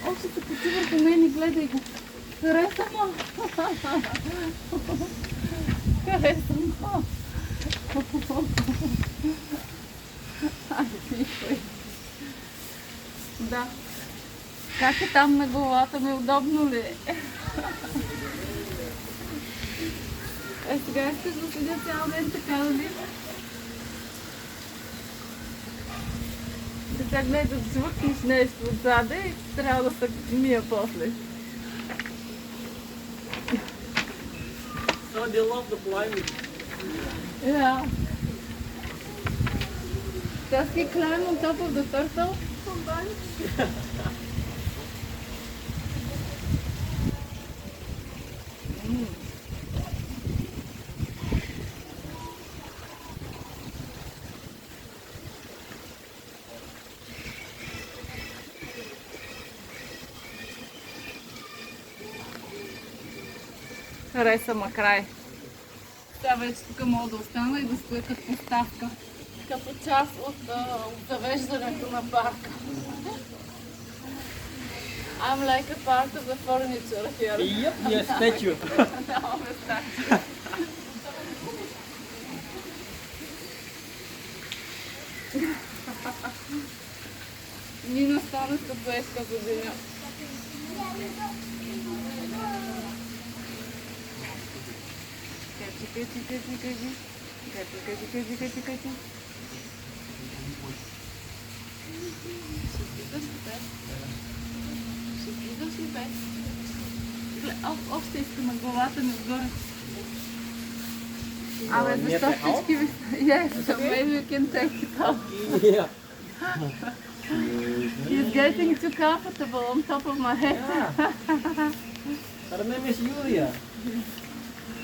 Още се качи върху мен и гледай го. Хареса му. Хареса му. Да. Как е там на главата ми? Удобно ли е? Сега искаш да седя цял ден така, нали? Сега гледай да звъкнеш нещо отзаде и трябва да се мия после. So they love the plywood. Yeah. Does he climb on top of the turtle sometimes? Хареса ма край. Сега вече тук мога да остана и да стоя като поставка. Като част от завеждането на парка. I'm like a part of the furniture here. Yep, yes, statue. Нямаме статия. Нина стана стъпешка за деня. Кажи. Ще слизаш ли бе? Още искам на главата ми отгоре. Абе, защо всички ви... Yes, so maybe you can take it off. Yeah. He's getting too comfortable on top of my head. Her name is Yulia.